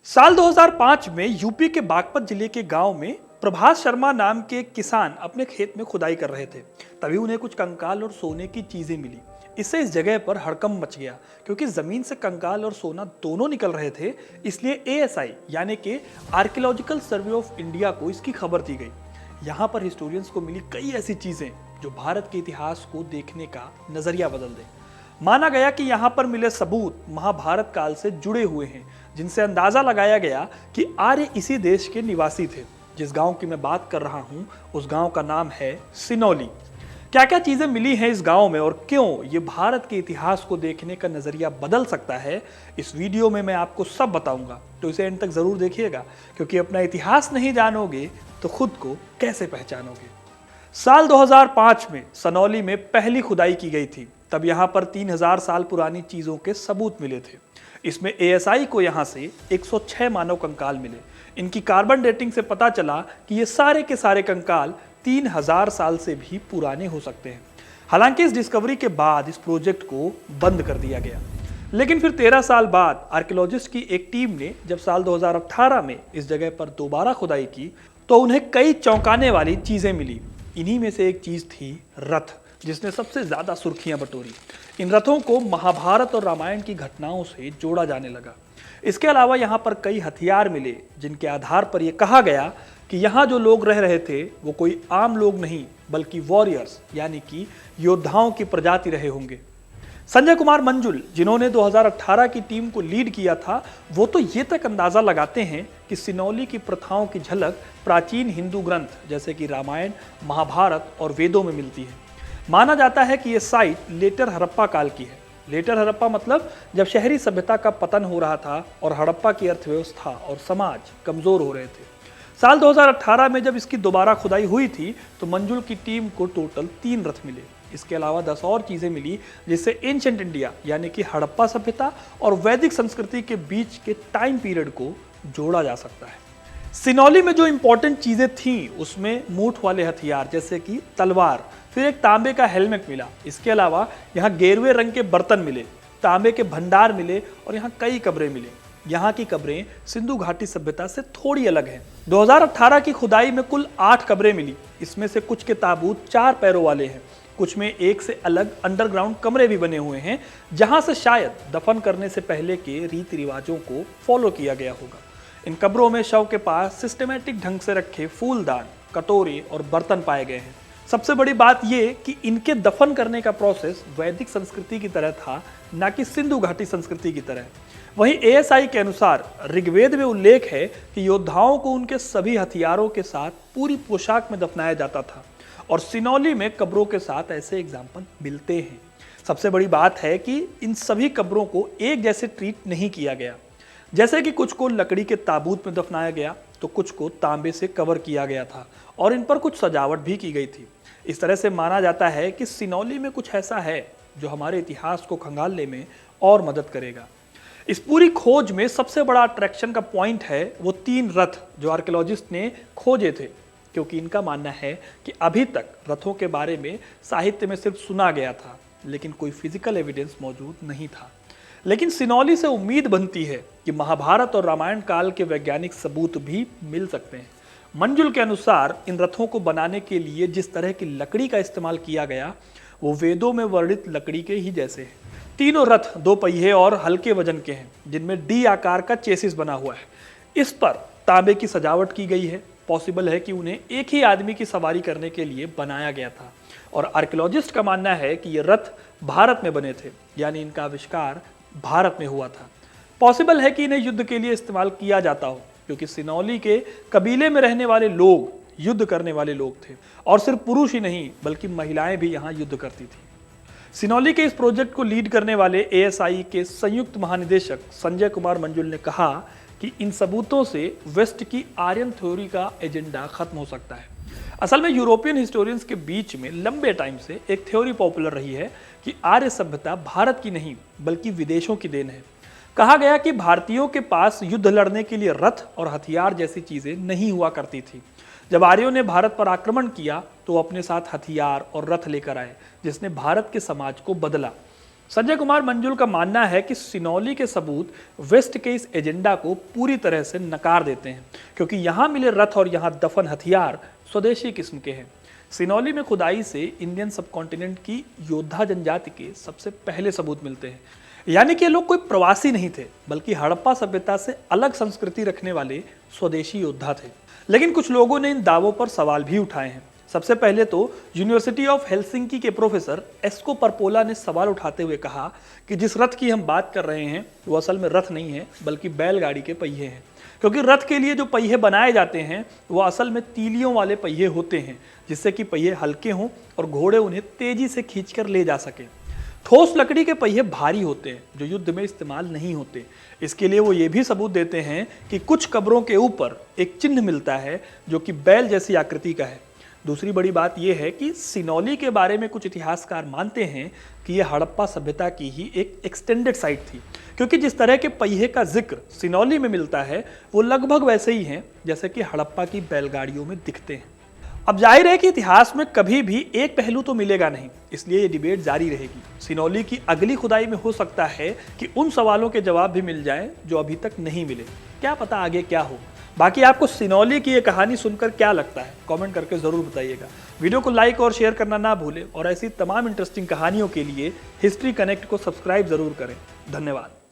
साल 2005 में यूपी के बागपत जिले के गांव में प्रभास शर्मा नाम के एक किसान अपने खेत में खुदाई कर रहे थे। तभी उन्हें कुछ कंकाल और सोने की चीजें मिली। इससे इस जगह पर हड़कंप मच गया, क्योंकि जमीन से कंकाल और सोना दोनों निकल रहे थे। इसलिए एएसआई यानी कि आर्कियोलॉजिकल सर्वे ऑफ इंडिया को इसकी खबर दी गई। यहाँ पर हिस्टोरियंस को मिली कई ऐसी चीजें जो भारत के इतिहास को देखने का नजरिया बदल दे। माना गया कि यहाँ पर मिले सबूत महाभारत काल से जुड़े हुए हैं, जिनसे अंदाजा लगाया गया कि आर्य इसी देश के निवासी थे। जिस गांव की मैं बात कर रहा हूँ उस गांव का नाम है सिनौली। क्या क्या चीजें मिली हैं इस गांव में और क्यों ये भारत के इतिहास को देखने का नजरिया बदल सकता है, इस वीडियो में मैं आपको सब बताऊंगा। तो इसे एंड तक जरूर देखिएगा, क्योंकि अपना इतिहास नहीं जानोगे तो खुद को कैसे पहचानोगे। साल 2005 में सनौली में पहली खुदाई की गई थी। तब यहाँ पर 3000 साल पुरानी चीजों के सबूत मिले थे। इसमें एएसआई को यहाँ से 106 मानव कंकाल मिले। इनकी कार्बन डेटिंग से पता चला कि ये सारे के सारे कंकाल 3000 साल से भी पुराने हो सकते हैं। हालांकि इस डिस्कवरी के बाद इस प्रोजेक्ट को बंद कर दिया गया। लेकिन फिर 13 साल बाद आर्कियोलॉजिस्ट की एक टीम ने जब साल 2018 में इस जगह पर दोबारा खुदाई की तो उन्हें कई चौंकाने वाली चीजें मिली। इन्हीं में से एक चीज थी रथ, जिसने सबसे ज्यादा सुर्खियां बटोरी। इन रथों को महाभारत और रामायण की घटनाओं से जोड़ा जाने लगा। इसके अलावा यहाँ पर कई हथियार मिले, जिनके आधार पर यह कहा गया कि यहाँ जो लोग रह रहे थे वो कोई आम लोग नहीं, बल्कि वॉरियर्स यानी कि योद्धाओं की प्रजाति रहे होंगे। संजय कुमार मंजुल, जिन्होंने 2018 की टीम को लीड किया था, वो तो ये तक अंदाजा लगाते हैं कि सिनौली की प्रथाओं की झलक प्राचीन हिंदू ग्रंथ जैसे कि रामायण, महाभारत और वेदों में मिलती है। माना जाता है कि यह साइट लेटर हड़प्पा काल की है। लेटर हड़प्पा मतलब जब शहरी सभ्यता का पतन हो रहा था और हड़प्पा की अर्थव्यवस्था और समाज कमजोर हो रहे थे। साल 2018 में जब इसकी दोबारा खुदाई हुई थी तो मंजुल की टीम को टोटल 3 रथ मिले। इसके अलावा 10 और चीजें मिली, जिससे एंशिएंट इंडिया यानी कि हड़प्पा सभ्यता और वैदिक संस्कृति के बीच के टाइम पीरियड को जोड़ा जा सकता है। सिनौली में जो इंपॉर्टेंट चीजें थीं उसमें मूठ वाले हथियार जैसे कि तलवार, फिर एक तांबे का हेलमेट मिला। इसके अलावा यहाँ गेरुए रंग के बर्तन मिले, तांबे के भंडार मिले और यहाँ कई कब्रें मिले। यहाँ की कब्रें सिंधु घाटी सभ्यता से थोड़ी अलग हैं। 2018 की खुदाई में कुल 8 कब्रें मिली। इसमें से कुछ के ताबूत 4 पैरों वाले हैं, कुछ में एक से अलग अंडरग्राउंड कमरे भी बने हुए हैं, जहां से शायद दफन करने से पहले के रीति रिवाजों को फॉलो किया गया होगा। इन कब्रों में शव के पास सिस्टमैटिक ढंग से रखे फूलदान, कटोरे और बर्तन पाए गए हैं। सबसे बड़ी बात यह कि इनके दफन करने का प्रोसेस वैदिक संस्कृति की तरह था, ना कि सिंधु घाटी संस्कृति की तरह। वहीं एएसआई के अनुसार ऋग्वेद में उल्लेख है कि योद्धाओं को उनके सभी हथियारों के साथ पूरी पोशाक में दफनाया जाता था, और सिनौली में कब्रों के साथ ऐसे एग्जाम्पल मिलते हैं। सबसे बड़ी बात है कि इन सभी कब्रों को एक जैसे ट्रीट नहीं किया गया। जैसे कि कुछ को लकड़ी के ताबूत में दफनाया गया तो कुछ को तांबे से कवर किया गया था और इन पर कुछ सजावट भी की गई थी। इस तरह से माना जाता है कि सिनौली में कुछ ऐसा है जो हमारे इतिहास को खंगालने में और मदद करेगा। इस पूरी खोज में सबसे बड़ा अट्रैक्शन का पॉइंट है वो 3 रथ जो आर्कियोलॉजिस्ट ने खोजे थे, क्योंकि इनका मानना है कि अभी तक रथों के बारे में साहित्य में सिर्फ सुना गया था, लेकिन कोई फिजिकल एविडेंस मौजूद नहीं था। लेकिन सिनौली से उम्मीद बनती है कि महाभारत और रामायण काल के वैज्ञानिक सबूत भी मिल सकते हैं। मंजुल के अनुसार इन रथों को बनाने के लिए जिस तरह की लकड़ी का इस्तेमाल किया गया वो वेदों में वर्णित लकड़ी के ही जैसे है। तीनों रथ 2 पहिए और हल्के वजन के हैं, जिनमें डी आकार का चेसिस बना हुआ है। इस पर तांबे की सजावट की गई है। पॉसिबल है कि उन्हें एक ही आदमी की सवारी करने के लिए बनाया गया था। और आर्कियोलॉजिस्ट का मानना है कि ये रथ भारत में बने थे, यानी इनका आविष्कार भारत में हुआ था। पॉसिबल है कि इन्हें युद्ध के लिए इस्तेमाल किया जाता हो, क्योंकि सिनौली के कबीले में रहने वाले लोग युद्ध करने वाले लोग थे, और सिर्फ पुरुष ही नहीं बल्कि महिलाएं भी यहाँ युद्ध करती थी। सिनौली के इस प्रोजेक्ट को लीड करने वाले एएसआई के संयुक्त महानिदेशक संजय कुमार मंजुल ने कहा कि इन सबूतों से वेस्ट की आर्यन थ्योरी का एजेंडा खत्म हो सकता है। असल में यूरोपियन हिस्टोरियंस के बीच में लंबे टाइम से एक थ्योरी पॉपुलर रही है कि आर्य सभ्यता भारत की नहीं बल्कि विदेशों की देन है। कहा गया कि भारतीयों के पास युद्ध लड़ने के लिए रथ और हथियार जैसी चीजें नहीं हुआ करती थी। जब आर्यों ने भारत पर आक्रमण किया तो अपने साथ हथियार और रथ लेकर आए, जिसने भारत के समाज को बदला। संजय कुमार मंजुल का मानना है कि सिनौली के सबूत वेस्ट के इस एजेंडा को पूरी तरह से नकार देते हैं, क्योंकि यहाँ मिले रथ और यहाँ दफन हथियार स्वदेशी किस्म के हैं। सिनौली में खुदाई से इंडियन सबकॉन्टिनेंट की योद्धा जनजाति के सबसे पहले सबूत मिलते हैं। यानी कि ये लोग कोई प्रवासी नहीं थे, बल्कि हड़प्पा सभ्यता से अलग संस्कृति रखने वाले स्वदेशी योद्धा थे। लेकिन कुछ लोगों ने इन दावों पर सवाल भी उठाए हैं। सबसे पहले तो यूनिवर्सिटी ऑफ हेलसिंकी के प्रोफेसर एस्को परपोला ने सवाल उठाते हुए कहा कि जिस रथ की हम बात कर रहे हैं वो असल में रथ नहीं है, बल्कि बैलगाड़ी के पहिए हैं। क्योंकि रथ के लिए जो पहिए बनाए जाते हैं वो असल में तीलियों वाले पहिए होते हैं, जिससे कि पहिए हल्के हों और घोड़े उन्हें तेजी से खींचकर ले जा सकें। ठोस लकड़ी के पहिए भारी होते हैं जो युद्ध में इस्तेमाल नहीं होते। इसके लिए वो ये भी सबूत देते हैं कि कुछ कब्रों के ऊपर एक चिन्ह मिलता है जो कि बैल जैसी आकृति का है। दूसरी बड़ी बात यह है कि सिनौली के बारे में कुछ इतिहासकार मानते हैं कि यह हड़प्पा सभ्यता की ही एक एक्सटेंडेड साइट थी, क्योंकि जिस तरह के पहिए का जिक्र सिनौली में मिलता है वो लगभग वैसे ही हैं जैसे कि हड़प्पा की बैलगाड़ियों में दिखते हैं। अब जाहिर है कि इतिहास में कभी भी एक पहलू तो मिलेगा नहीं, इसलिए ये डिबेट जारी रहेगी। सिनौली की अगली खुदाई में हो सकता है कि उन सवालों के जवाब भी मिल जाएं जो अभी तक नहीं मिले। क्या पता आगे क्या हो। बाकी आपको सिनौली की ये कहानी सुनकर क्या लगता है, कमेंट करके ज़रूर बताइएगा। वीडियो को लाइक और शेयर करना ना भूलें और ऐसी तमाम इंटरेस्टिंग कहानियों के लिए हिस्ट्री कनेक्ट को सब्सक्राइब ज़रूर करें। धन्यवाद।